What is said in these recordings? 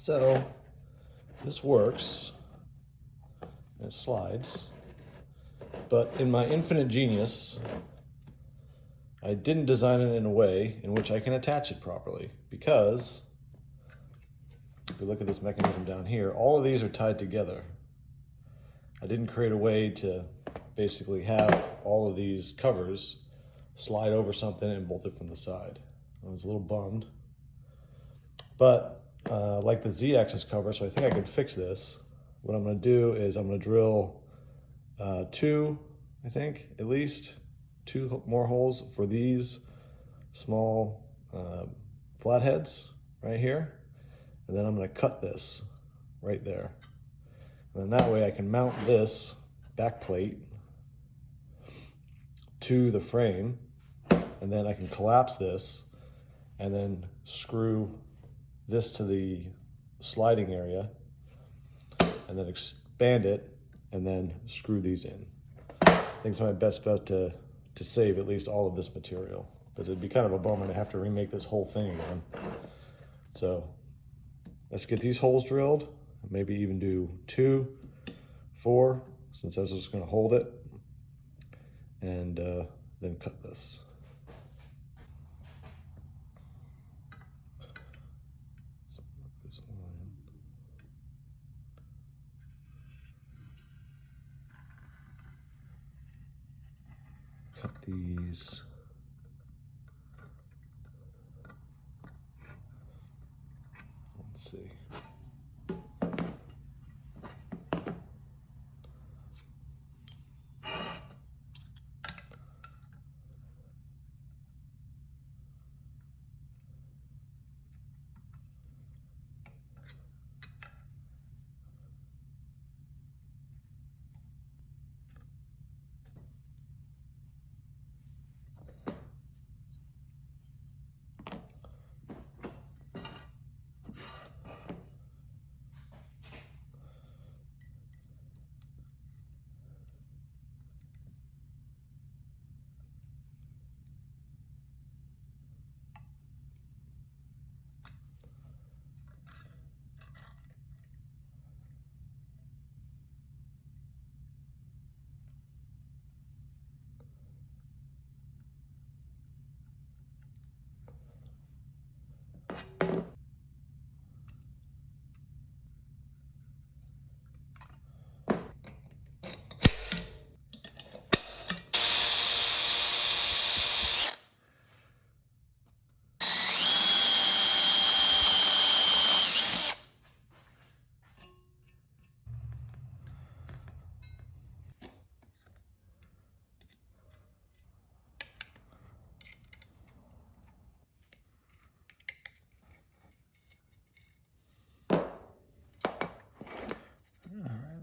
So this works, and it slides, but in my infinite genius, I didn't design it in a way in which I can attach it properly, because if we look at this mechanism down here, all of these are tied together. I didn't create a way to basically have all of these covers slide over something and bolt it from the side. I was a little bummed, but like the Z axis cover, so I think I could fix this. What I'm going to do is I'm going to drill two, I think at least two more holes for these small flatheads right here, and then I'm going to cut this right there, and then that way I can mount this back plate to the frame, and then I can collapse this and then screw this to the sliding area and then expand it and then screw these in. I think it's my best bet to save at least all of this material, because it'd be kind of a bummer to have to remake this whole thing again. So let's get these holes drilled, maybe even do 2, 4, since I was just going to hold it, and then cut this. So this line. Cut these. Let's see.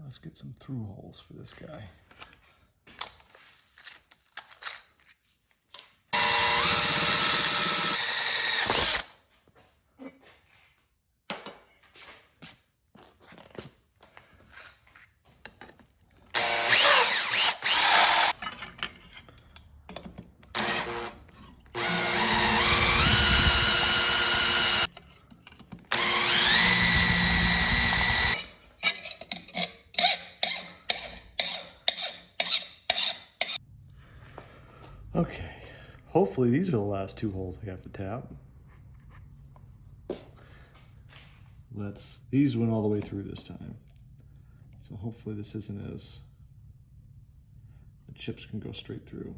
Let's get some through holes for this guy. Okay, hopefully these are the last 2 holes I have to tap. These went all the way through this time. So hopefully this isn't as, the chips can go straight through.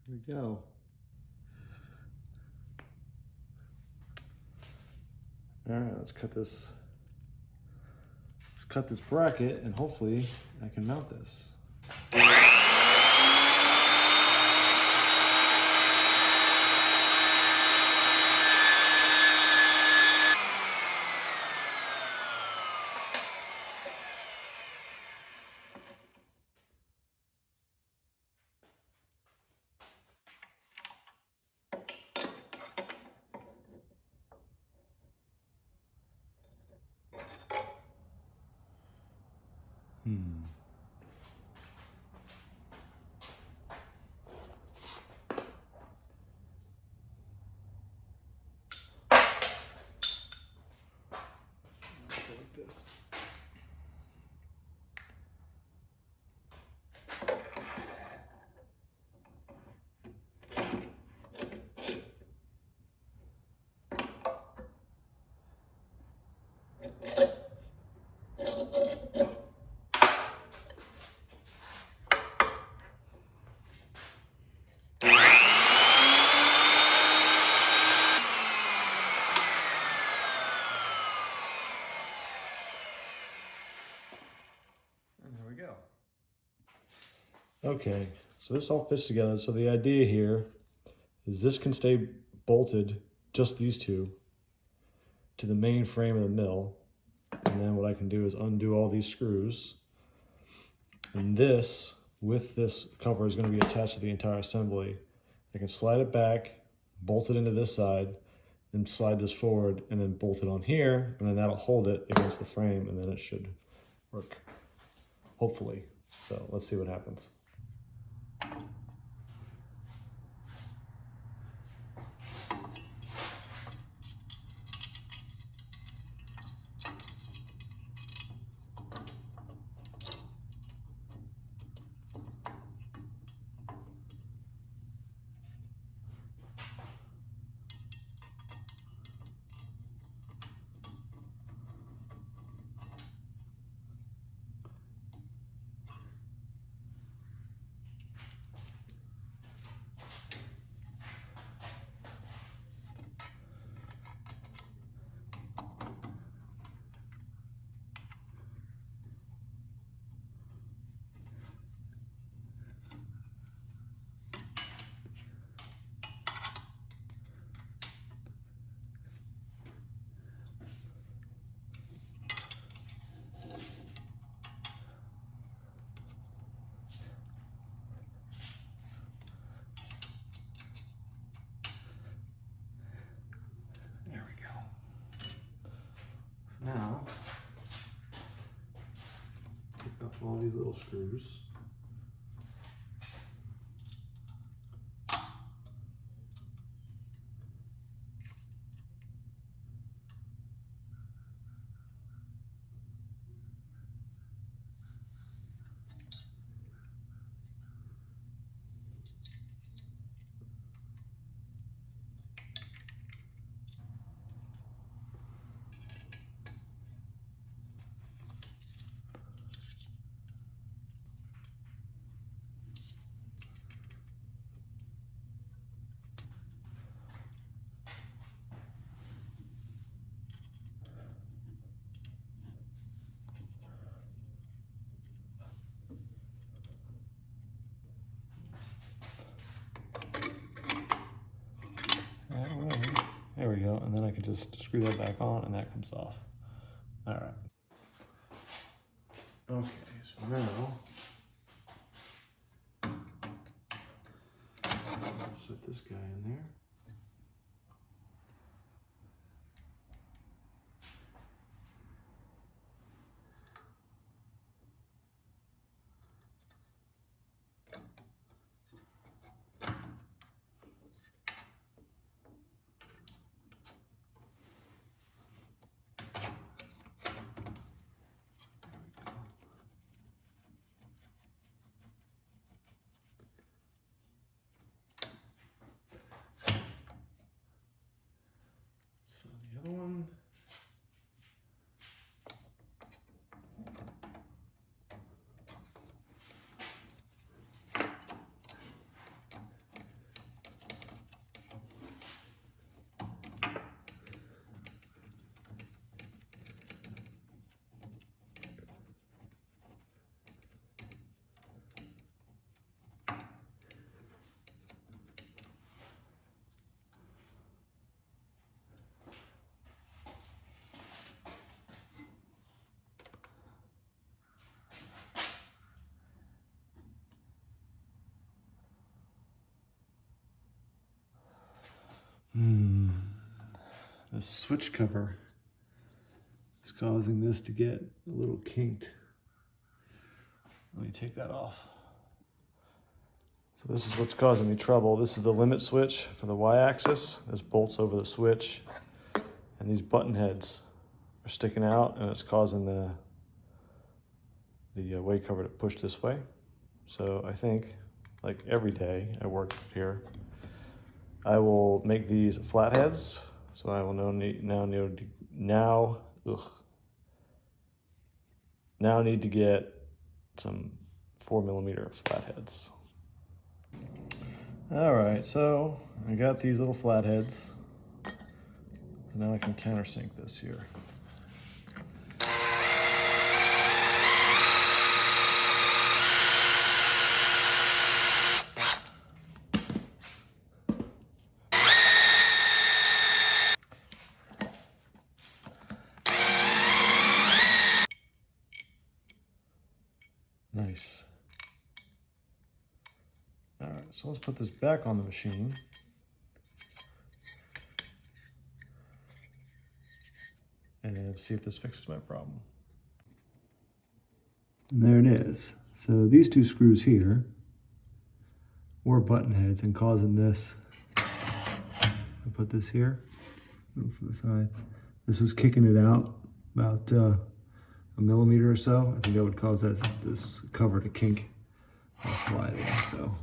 Here we go. All right, let's cut this bracket and hopefully I can mount this. Like this. Okay, so this all fits together. So the idea here is this can stay bolted, just these two, to the main frame of the mill. And then what I can do is undo all these screws. And this, with this cover, is going to be attached to the entire assembly. I can slide it back, bolt it into this side, and slide this forward, and then bolt it on here, and then that'll hold it against the frame, and then it should work, hopefully. So let's see what happens. Now, pick up all these little screws. There we go, and then I can just screw that back on and that comes off. All right. Okay, so now, set this guy in there. The switch cover is causing this to get a little kinked. Let me take that off. So this is what's causing me trouble. This is the limit switch for the Y-axis. This bolts over the switch, and these button heads are sticking out, and it's causing the way cover to push this way. So I think, like every day I work here, I will make these flat heads. So I will now need to get some 4mm flat heads. All right, so I got these little flat heads. So now I can countersink this here. Nice. All right, so let's put this back on the machine. And see if this fixes my problem. And there it is. So these two screws here were button heads and causing this. I put this here, move from the side. This was kicking it out about a millimeter or so. I think that would cause this cover to kink slightly. So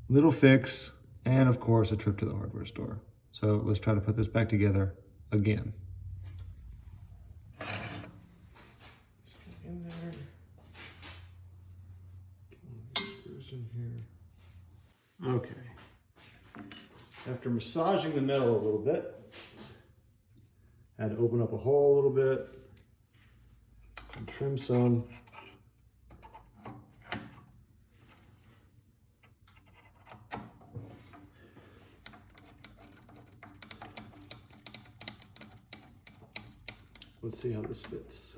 little fix, and of course a trip to the hardware store. So let's try to put this back together again. Let's get in there. Screws in here. Okay. After massaging the metal a little bit, I had to open up a hole a little bit and trim some. Let's see how this fits.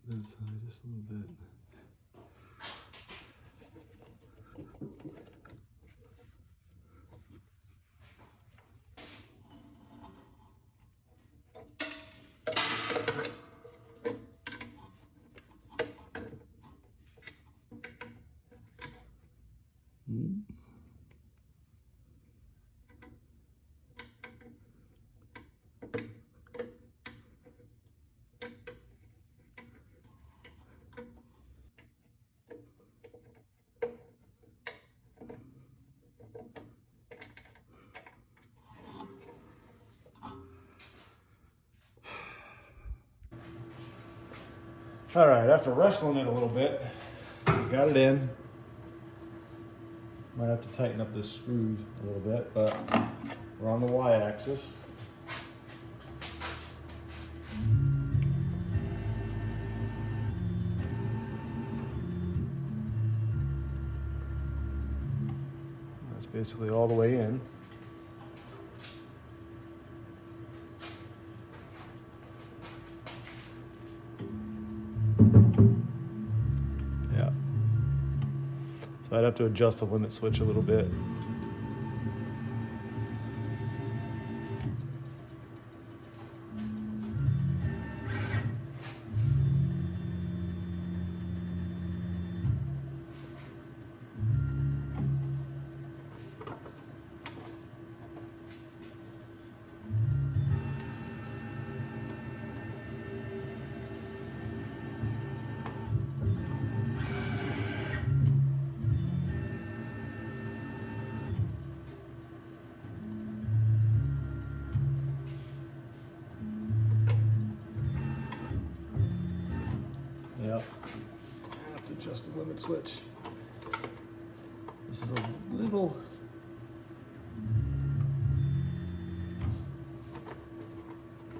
This side just a little bit. All right, after wrestling it a little bit, we got it in. Might have to tighten up this screw a little bit, but we're on the Y-axis. That's basically all the way in. So I'd have to adjust the limit switch a little bit. Yep. I have to adjust the limit switch. This is a little.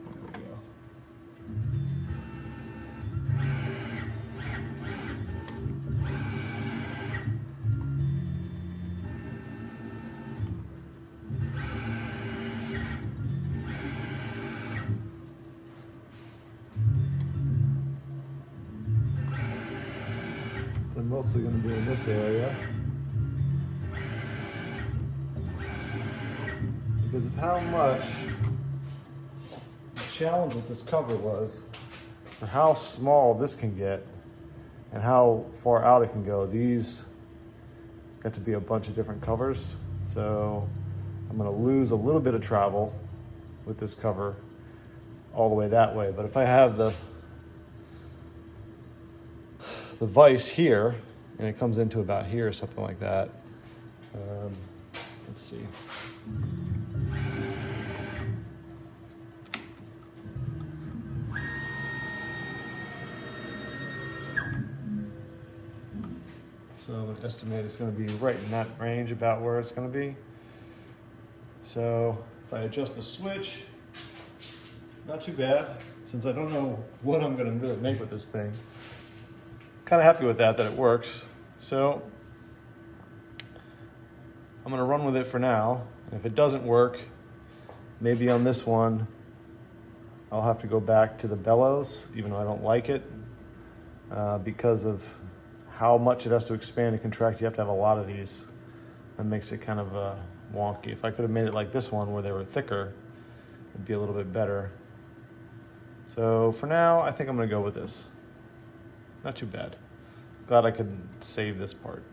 There we go. I'm mostly going to be in this area because of how much the challenge with this cover was, or how small this can get and how far out it can go. These got to be a bunch of different covers, so I'm going to lose a little bit of travel with this cover all the way that way. But if I have the vise here, and it comes into about here or something like that. Let's see. So I'm going to estimate it's going to be right in that range, about where it's going to be. So if I adjust the switch, not too bad, since I don't know what I'm going to really make with this thing. Kind of happy with that it works. So I'm going to run with it for now. And if it doesn't work, maybe on this one, I'll have to go back to the bellows, even though I don't like it, because of how much it has to expand and contract. You have to have a lot of these. That makes it kind of wonky. If I could have made it like this one where they were thicker, it'd be a little bit better. So for now, I think I'm going to go with this. Not too bad. Glad I could save this part.